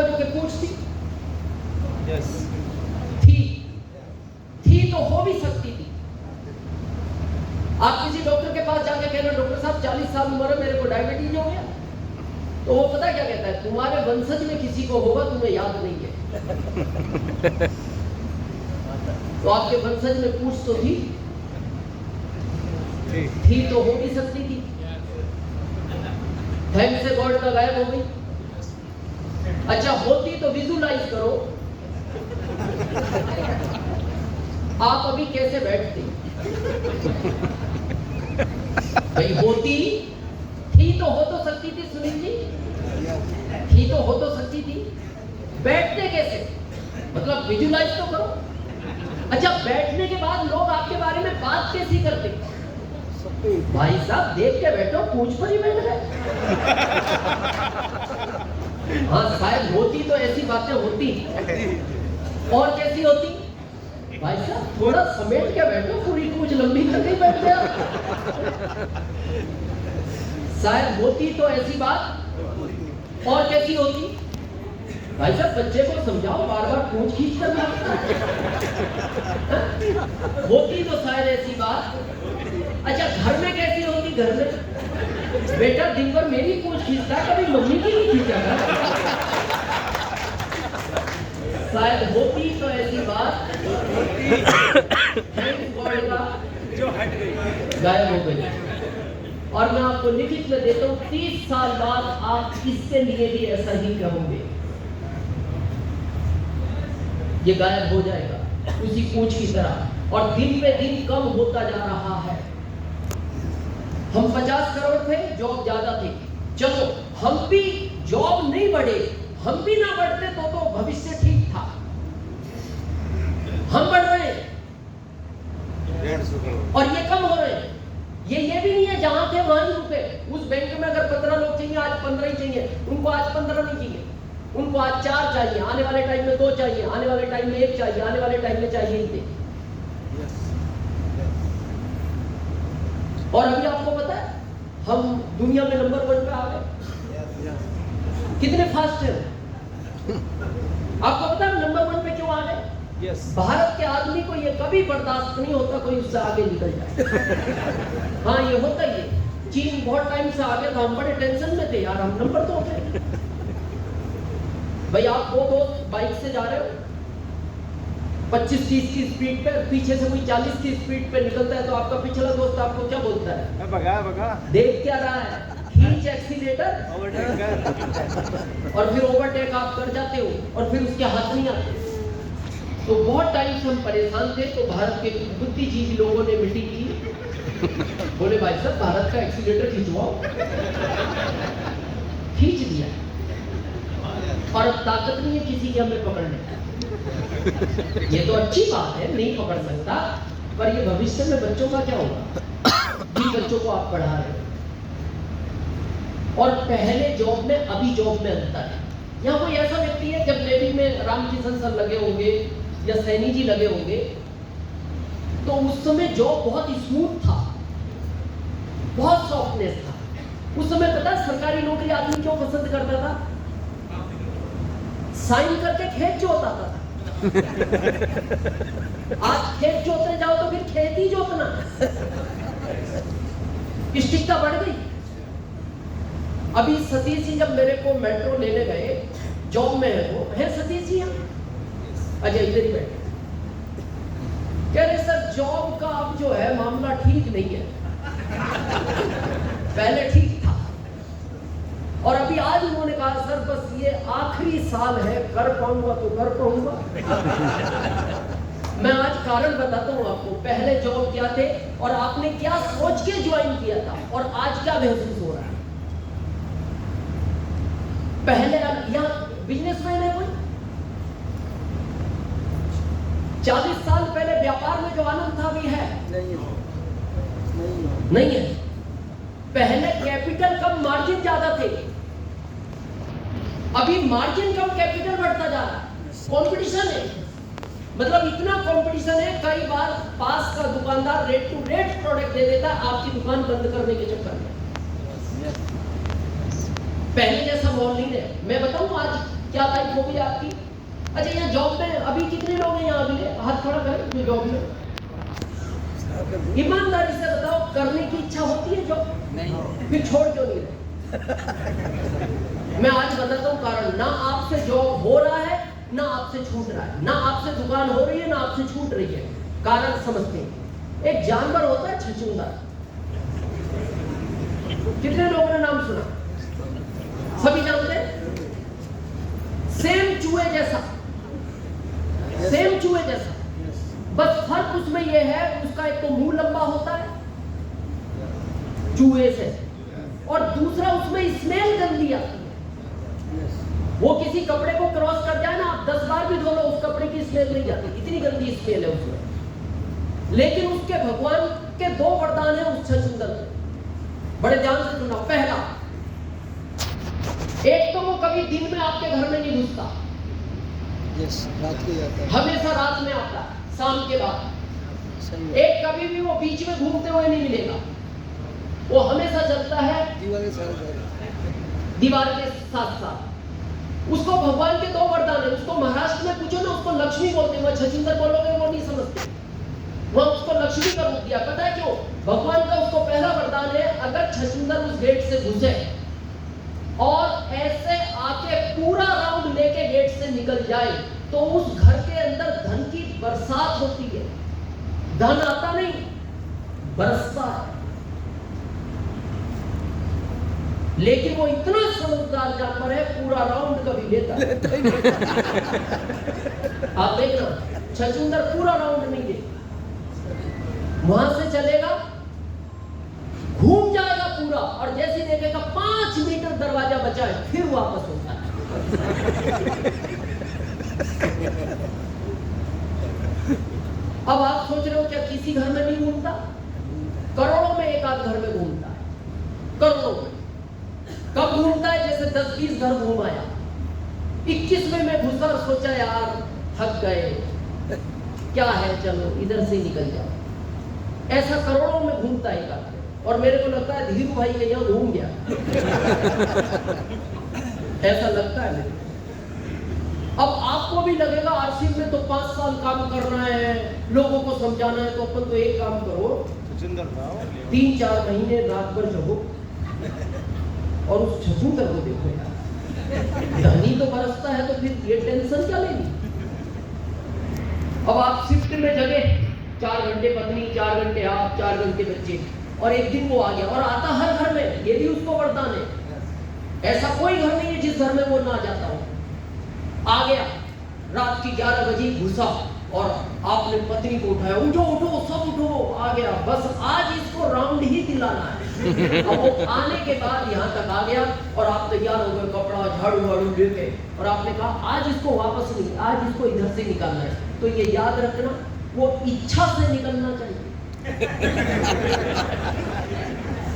पूर्वजों के पूछ थी? यस, थी तो हो भी सकती थी। आप किसी डॉक्टर के पास जाके कहना डॉक्टर साहब 40 साल उम्र है, मेरे को डायबिटीज हो गया, तो वो पता क्या कहता है, तुम्हारे वंशज में किसी को होगा, तुम्हें याद नहीं है। तो आपके वंशज में पूछ तो थी तो हो भी सकती थी। थैंक्स से गॉड का गायब हो गई। अच्छा होती तो विजुलाइज करो, आप अभी कैसे बैठते? भाई होती थी तो हो तो सकती थी सुनील जी, थी तो हो तो सकती थी, बैठते कैसे? मतलब विजुलाइज तो करो। अच्छा बैठने के बाद लोग आपके बारे में बात कैसी करते? भाई साहब देख के बैठो, पूंछ पर ही बैठ गए। हाँ शायद होती तो ऐसी बातें होती, और कैसी होती? भाई साहब थोड़ा समेट के बैठो, पूरी पूंछ लंबी करके बैठ गया। शायद होती तो ऐसी बात, और कैसी होती? भाई साहब बच्चे को समझाओ, बार बार पूंछ खींच कर होती तो शायद ऐसी बात। अच्छा घर में कैसी होती? घर में बेटा दिन भर मेरी पूंछ खींचता, कभी मम्मी की नहीं खींचा। शायद होती तो ऐसी बात जो हट गई, गायब हो गई। और मैं आपको लिखित में देता हूं 30 साल बाद आप इसके लिए भी ऐसा ही कहोगे, ये गायब हो जाएगा उसी पूंछ की तरह। और दिन पे दिन कम होता जा रहा है। हम 50 करोड़ थे, जॉब ज्यादा थी, चलो हम भी जॉब नहीं बढ़े, हम भी ना बढ़ते तो भविष्य ठीक था। हम बढ़ रहे हैं और ये कम हो रहे हैं। ये भी नहीं है जहां थे वहां ही रुके। उस बैंक में अगर 15 लोग चाहिए, आज 15 ही चाहिए, उनको आज 15 नहीं चाहिए, उनको आज 4 चाहिए, आने वाले टाइम में 2 चाहिए, आने वाले टाइम में 1 चाहिए, आने वाले टाइम में चाहिए ही थे। और अभी आपको पता है हम दुनिया में नंबर 1 पे आ गए। कितने फास्ट है? आपको पता है नंबर 1 पे क्यों आ गए? यस, भारत के आदमी को ये कभी बर्दाश्त नहीं होता कोई उससे आगे निकल जाए। हाँ ये होता ही है। चीन बहुत टाइम से आगे था, हम बड़े टेंशन में थे यार, हम नंबर 2 पे। भाई आप 2 दोस्त बाइक से जा रहे हो 25-30 की स्पीड पे, पीछे से कोई 40 की स्पीड पे निकलता है, तो आपका पिछला दोस्त आपको क्या बोलता है? भगा देख क्या रहा है, खींच एक्सीलेटर, और फिर ओवरटेक आप कर जाते हो और फिर उसके हाथ नहीं आते। तो बहुत टाइम से हम परेशान थे, तो भारत के बुद्धिजीवी लोगों ने मीटिंग की, बोले भाई साहब भारत का एक्सीलेटर खिंचवाओ, खींच दिया और अब ताकत नहीं है किसी की हमें पकड़ने। ये तो अच्छी बात है, नहीं पकड़ सकता, पर ये भविष्य में बच्चों का क्या होगा? जिन बच्चों को आप पढ़ा रहे हो, और पहले जॉब में अभी जॉब में अंतर है। यहाँ कोई ऐसा व्यक्ति है, जब नेवी में रामकिशन सर लगे होंगे या सैनी जी लगे होंगे, तो उस समय जॉब बहुत स्मूथ था, बहुत सॉफ्टनेस था। उस समय पता सरकारी नौकरी आदमी क्यों पसंद करता था? साइन करके खेत जोता था। आज खेत जोतने जाओ तो फिर खेत ही जोतना, स्टिकता बढ़ गई। अभी सतीश जी जब मेरे को मेट्रो लेने गए, जॉब में है वो, है सतीश जी हम? अच्छा इधर ही बैठे। कह रहे सर जॉब का अब जो है मामला ठीक नहीं है, पहले ठीक था, और अभी आज उन्होंने कहा सर बस ये आखिरी साल है, कर पाऊंगा तो कर पाऊंगा। मैं आज कारण बताता हूँ आपको, पहले जॉब क्या थे और आपने क्या सोच के ज्वाइन किया था, और आज क्या महसूस हो रहा है। पहले यहाँ बिजनेसमैन है कोई? 40 साल पहले व्यापार में जो आनंद था अभी है? नहीं है। पहले कैपिटल कम मार्जिन ज्यादा थे, अभी मार्जिन कम कैपिटल बढ़ता जा रहा है। कंपटीशन है, मतलब इतना कंपटीशन है, कई बार पास का दुकानदार रेट टू रेट प्रोडक्ट दे देता है आपकी दुकान बंद करने के चक्कर में। पहले जैसा माहौल नहीं है। मैं बताऊं आज क्या लाइफ होगी आपकी? अच्छा, यहाँ जॉब में अभी कितने लोग हैं यहाँ अभी? हाथ खड़ा करें जो जॉब में। ईमानदारी से बताओ, करने की इच्छा होती है जॉब? नहीं। फिर छोड़ क्यों नहीं रहे? मैं आज बताता हूँ कारण। ना आपसे जॉब हो रहा है, ना आपसे छूट रहा है, ना आपसे दुकान हो रही है, ना आपसे छूट रही है। कारण समझते हैं। एक जानवर होता है छछूंदर। कितने लोगों ने नाम सुना? सभी जानते हैं? सेम चूहे जैसा, सेम चूहे जैसा, बस फर्क उसमें यह है उसका एक तो मुंह लंबा होता है चूहे से, और दूसरा उसमें स्मेल गंदी आती है। वो किसी कपड़े को क्रॉस कर जाए ना, आप 10 बार भी धो लो, उस कपड़े की स्मेल नहीं जाती, इतनी गंदी स्मेल है उसमें। लेकिन उसके भगवान के 2 वरदान है उस छछूंदर में, बड़े ध्यान से सुनना। पहला, एक तो वो कभी दिन में आपके घर में नहीं घुसता, रात को आता है, हमेशा रात में आता है, शाम के बाद। एक कभी भी वो बीच में घूमते हुए नहीं मिलेगा, वो हमेशा चलता है दीवार के साथ साथ। उसको भगवान के 2 वरदान है। उसको महाराष्ट्र में पूछो ना, उसको लक्ष्मी बोलते हैं, छछूंदर बोलोगे वो नहीं समझते, वो उसको लक्ष्मी का रूप दिया। पता है क्यों? भगवान का उसको पहला वरदान है, अगर छछूंदर उस गेट से घुसे और ऐसे आके पूरा राउंड लेके गेट से निकल जाए, तो उस घर के अंदर धन की बरसात होती है। धन आता नहीं, बरसता है। लेकिन वो इतना समझदार जानवर है, पूरा राउंड कभी लेता ही नहीं। आप देखना, छछूंदर पूरा राउंड नहीं लेता, वहां से चलेगा, घूम जाएगा पूरा, और जैसे देखेगा 5 मीटर दरवाजा बचा है, फिर वापस होता है। अब आप सोच रहे हो क्या किसी घर में नहीं घूमता? करोड़ों में एक आध घर में घूमता है, करोड़ों में। कब घूमता है? जैसे 10-20 घर घूम आया, 21वें में घुसा और सोचा यार थक गए, क्या है, चलो इधर से निकल जाओ। ऐसा करोड़ों में घूमता है एक आध। और मेरे को लगता है धीरू भाई के यहाँ घूम गया, ऐसा लगता है मेरे। अब आपको भी लगेगा आरसी में तो 5 साल काम करना है, लोगों को समझाना है, तो अपन तो एक काम करो, 3-4 महीने रात भर जगो और उस छछूंदर को देखो यार। धनी तो बरसता है, तो फिर ये टेंशन क्या लेनी? अब आप शिफ्ट में जगे, 4 घंटे पत्नी, 4 घंटे आप, 4 घंटे बच्चे, और एक दिन वो आ गया, और आता हर घर में, ये भी उसको वरदान है। ऐसा कोई घर नहीं है जिस घर में वो ना जाता हो। आ गया, रात की 11 बजे घुसा, और आपने पत्नी को उठाया, उठो उठो सब उठो, आ गया, बस आज इसको राउंड ही दिलाना है। अब वो आने के बाद यहाँ तक आ गया, और आप तैयार हो गए, कपड़ा झाड़ू वाड़ू लेके, और आपने कहा आज इसको वापस नहीं, आज इसको इधर से निकालना है। तो ये याद रखना, वो इच्छा से निकलना चाहिए।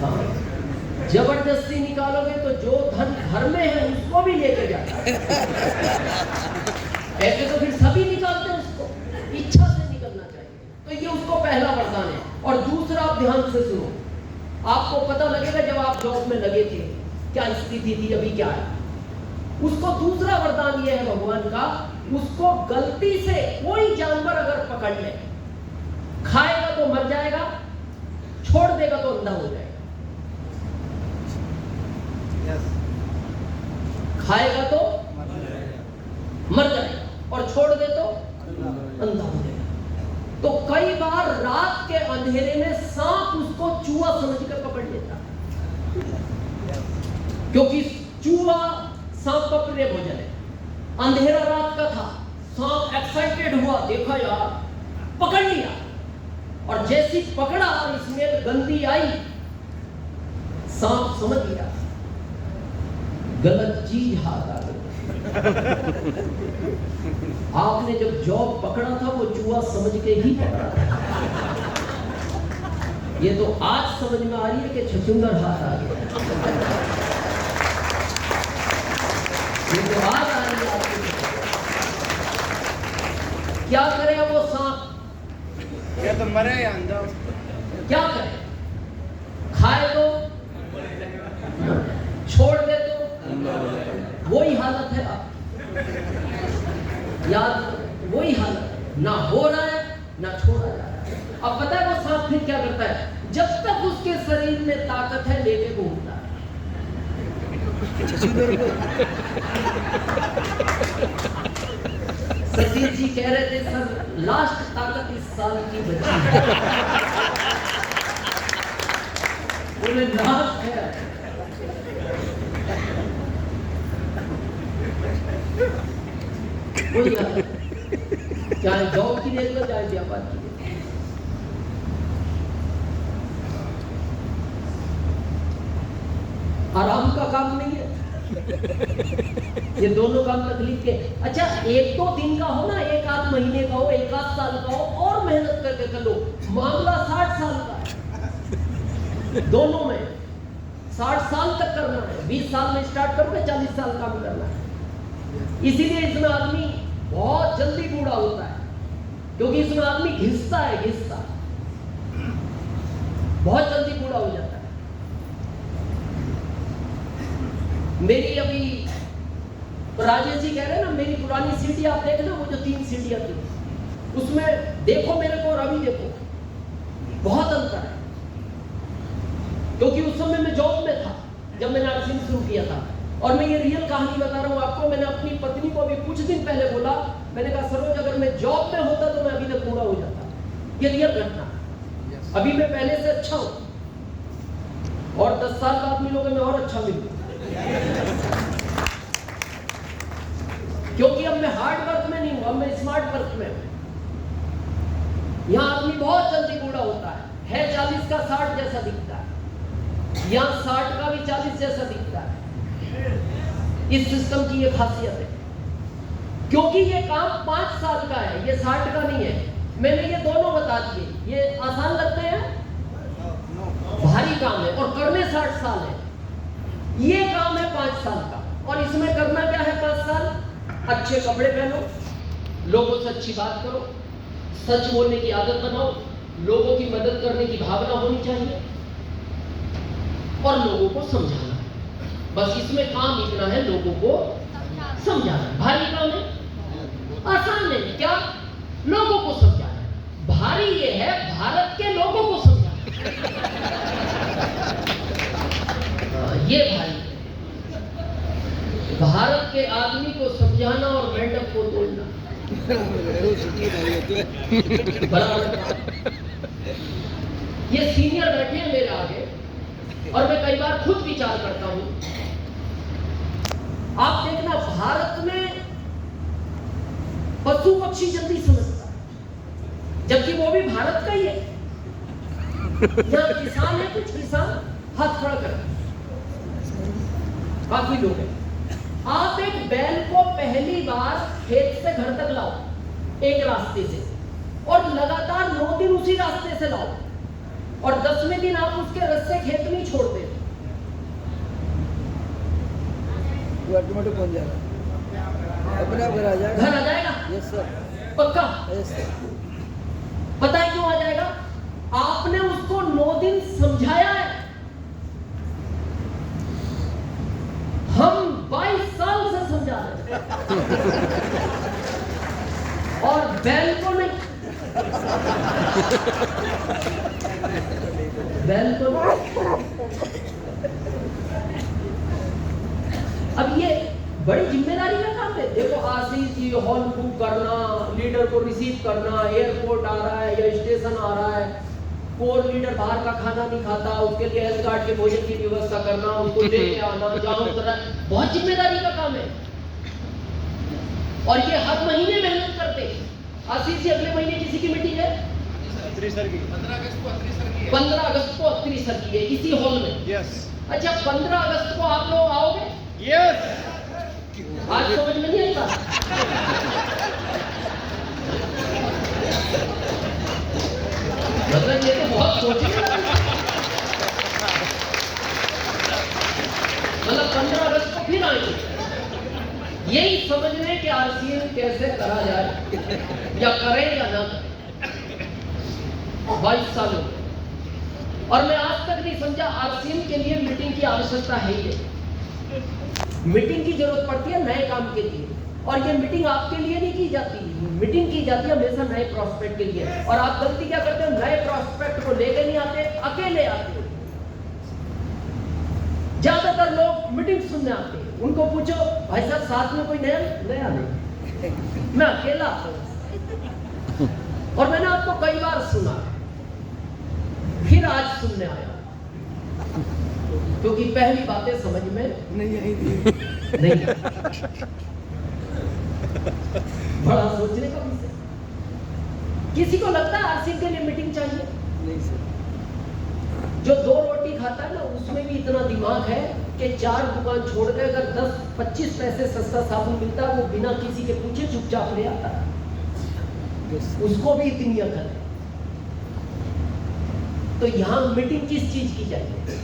हाँ, जबरदस्ती निकालोगे तो जो धन घर में है उसको भी लेके जाता है। ऐसे तो फिर सभी निकालते हैं उसको, इच्छा से निकलना चाहिए। तो ये उसको पहला वरदान है। और दूसरा, आप ध्यान से सुनो, आपको पता लगेगा जब आप जॉब में लगे थे क्या स्थिति थी, अभी क्या है। उसको दूसरा वरदान ये है भगवान का, उसको गलती से कोई जानवर अगर पकड़ ले, खाएगा तो मर जाएगा, छोड़ देगा तो अंधा हो जाएगा। खाएगा तो मर जाएगा, और छोड़ दे तो अंधा हो जाएगा। तो कई बार रात के अंधेरे में सांप उसको चूहा समझकर पकड़ लेता है, क्योंकि चूहा सांप का प्रिय भोजन है। अंधेरा रात का था, सांप एक्साइटेड हुआ, देखा यार, पकड़ लिया, और जैसी पकड़ा और इसमें गंदी आई, सांप समझ गया गलत चीज हाथ आ गई। आपने जब जॉब पकड़ा था वो चूहा समझ के ही पकड़ा था। ये तो आज समझ में आ रही है कि छछूंदर हाथ आ गया। ये तो आज आ रही है आपको। क्या करे वो सांप? या तो मरे या अंधा। क्या करे? खाए तो, छोड़ दे तो, वही हालत है अब। याद वही हालत, ना हो रहा है ना छोड़ा जा रहा है। अब पता है वो सांप फिर क्या करता है, जब तक उसके शरीर में ताकत है लेके घूमता है। सतीश जी कह रहे थे सर लास्ट ताकत इस साल की बची है। बोले लास्ट है। वही हालत है। चाहे जॉब की देख लो चाहे व्यापार की देख लो। आराम का काम नहीं है ये दोनों काम तकलीफ के। अच्छा एक दो दिन का हो ना, एक आध महीने का हो, एक आध साल का हो, और मेहनत करके कर लो। मामला 60 साल का है दोनों में, 60 साल तक करना है। 20 साल में स्टार्ट करोगे 40 साल काम करना है। इसीलिए इसमें आदमी बहुत जल्दी बूढ़ा होता है, क्योंकि इसमें आदमी घिसता है, घिसता बहुत जल्दी बूढ़ा हो जाता है। मेरी अभी राजेश जी कह रहे हैं ना, मेरी पुरानी सीढ़ी आप देखना, वो जो 3 सीढ़ियां थी उसमें देखो मेरे को और अभी देखो बहुत अंतर है। क्योंकि उस समय मैं जॉब में था जब मैंने नर्सिंग शुरू किया था। और मैं ये रियल कहानी बता रहा हूँ आपको। मैंने अपनी पत्नी को अभी कुछ दिन पहले बोला, मैंने कहा सरोज अगर मैं जॉब में होता तो मैं अभी तक पूरा हो जाता। ये रियल घटना। अभी मैं पहले से अच्छा हूं और 10 साल बाद मिलोगे मैं और अच्छा मिलूंगा। क्योंकि अब मैं हार्ड वर्क में नहीं हूं, अब मैं स्मार्ट वर्क में हूं। यहां आदमी बहुत जल्दी बूढ़ा होता है 40 का 60 जैसा दिखता है, यहां 60 का भी 40 जैसा दिखता है। इस सिस्टम की ये खासियत है, क्योंकि ये काम 5 साल का है, ये 60 का नहीं है। मैंने ये दोनों बता दिए। ये आसान लगते हैं, भारी काम है और करने 60 साल है। ये काम है 5 साल का, और इसमें करना क्या है 5 साल? अच्छे कपड़े पहनो, लोगों से अच्छी बात करो, सच बोलने की आदत बनाओ, लोगों की मदद करने की भावना होनी चाहिए और लोगों को समझाना। बस इसमें काम इतना है, लोगों को समझाना। भारी काम है, आसान नहीं। क्या? लोगों को समझाना। भारी ये है भारत के लोगों को समझाना। ये भारी है, भारत के आदमी को समझाना और मेंढक को तोड़ना। ये सीनियर बैठे हैं मेरे आगे और मैं कई बार खुद विचार करता हूं। आप देखना भारत में पशु पक्षी जल्दी समझता है, जबकि वो भी भारत का ही है। यहाँ किसान है, कुछ किसान हाथ खड़ा कर, काफी लोग हैं। आप एक बैल को पहली बार खेत से घर तक लाओ एक रास्ते से, और लगातार 9 दिन उसी रास्ते से लाओ, और 10वें दिन आप उसके रस्से खेत में छोड़ दे, वो ऑटोमेटिक बन जाएगा, अपने आप घर आ जाएगा। घर आ जाएगा। यस सर, पक्का? Yes sir. पता है क्यों आ जाएगा? आपने उसको 9 दिन समझाया है। हम 22 साल से समझा रहे हैं और बैल को नहीं, बैल को नहीं। अब ये बड़ी जिम्मेदारी का काम है। देखो आशीष जी हॉल बुक करना, लीडर को रिसीव करना, एयरपोर्ट आ रहा है या स्टेशन आ रहा है, कोर लीडर बाहर का खाना नहीं खाता, उसके लिए हेल्थ कार्ड के भोजन की व्यवस्था करना, उसको लेके आना, जहां उतरा, बहुत जिम्मेदारी का काम है। और ये हर महीने मेहनत करते हैं। आशीष जी अगले महीने किसी की मीटिंग है? 15 अगस्त को 30 सर की है इसी हॉल में। यस। अच्छा 15 अगस्त को आप लोग आओगे? यस। आज समझ में नहीं आई बात? मतलब ये तो बहुत सोचने वाली बात है। मतलब 15 अगस्त को फिर आएंगे, यही समझने कि आरसीएम कैसे करा जाए, या करें या ना करें। 22 साल हो गए और मैं आज तक नहीं समझा आरसीएम के लिए मीटिंग की आवश्यकता है ही नहीं। मीटिंग की जरूरत पड़ती है नए काम के लिए, और ये मीटिंग आपके लिए नहीं की जाती, मीटिंग की जाती है हमेशा नए प्रॉस्पेक्ट के लिए। और आप गलती क्या करते हो, नए प्रॉस्पेक्ट को लेकर नहीं आते, अकेले आते हो। ज्यादातर लोग मीटिंग सुनने आते हैं, उनको पूछो भाई साहब साथ में कोई नया नहीं, मैं अकेला हूं। और मैंने आपको कई बार सुना, फिर आज सुनने आया, क्योंकि पहली बातें समझ में नहीं आई थी। नहीं, बड़ा सोचने का विषय। किसी को लगता है आरसीएम के लिए मीटिंग चाहिए? नहीं सर। जो 2 रोटी खाता है ना, उसमें भी इतना दिमाग है कि 4 दुकान छोड़ के अगर 10-25 पैसे सस्ता साबुन मिलता है, वो बिना किसी के पूछे चुपचाप ले आता है। उसको भी इतनी अकल है। तो यहाँ मीटिंग किस चीज की चाहिए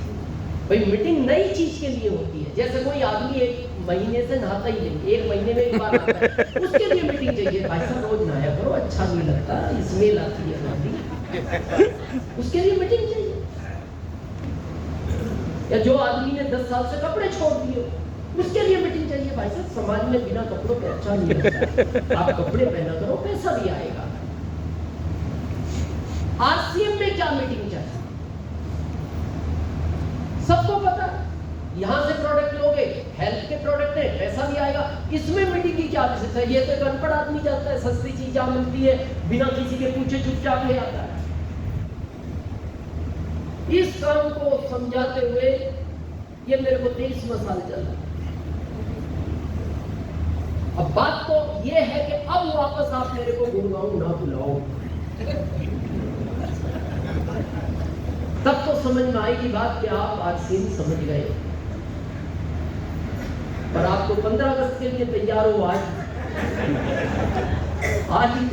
भाई? मीटिंग नई चीज के लिए होती है। जैसे कोई आदमी 1 महीने से नहाता ही नहीं, 1 महीने में एक बार नहाता है, उसके लिए मीटिंग चाहिए। भाई साहब रोज नहाया करो, अच्छा नहीं लगता, स्मेल आती है नहाती, उसके लिए मीटिंग चाहिए। या जो आदमी ने 10 साल से कपड़े छोड़ दिए, उसके लिए मीटिंग चाहिए। भाई साहब समाज में बिना कपड़ों के अच्छा नहीं लगता, आप कपड़े पहना करो, पैसा भी आएगा। आरसीएम में क्या मीटिंग चाहिए सबको पता है। यहां से प्रोडक्ट लोगे, हेल्थ के प्रोडक्ट है, पैसा भी आएगा, इसमें मीटिंग की क्या आवश्यकता है? ये तो एक अनपढ़ आदमी जानता है, सस्ती चीज जहां मिलती है बिना किसी के पूछे चुपचाप ले आता है। इस काम को समझाते हुए ये मेरे को 23वां साल चल रहा है। अब बात तो ये है कि अब वापस आप मेरे को गुड़गांव ना बुलाओ, तब तो समझ में आएगी बात कि आप आरसीएम समझ गए। पर आप तो 15 अगस्त के लिए तैयार हो, आज ही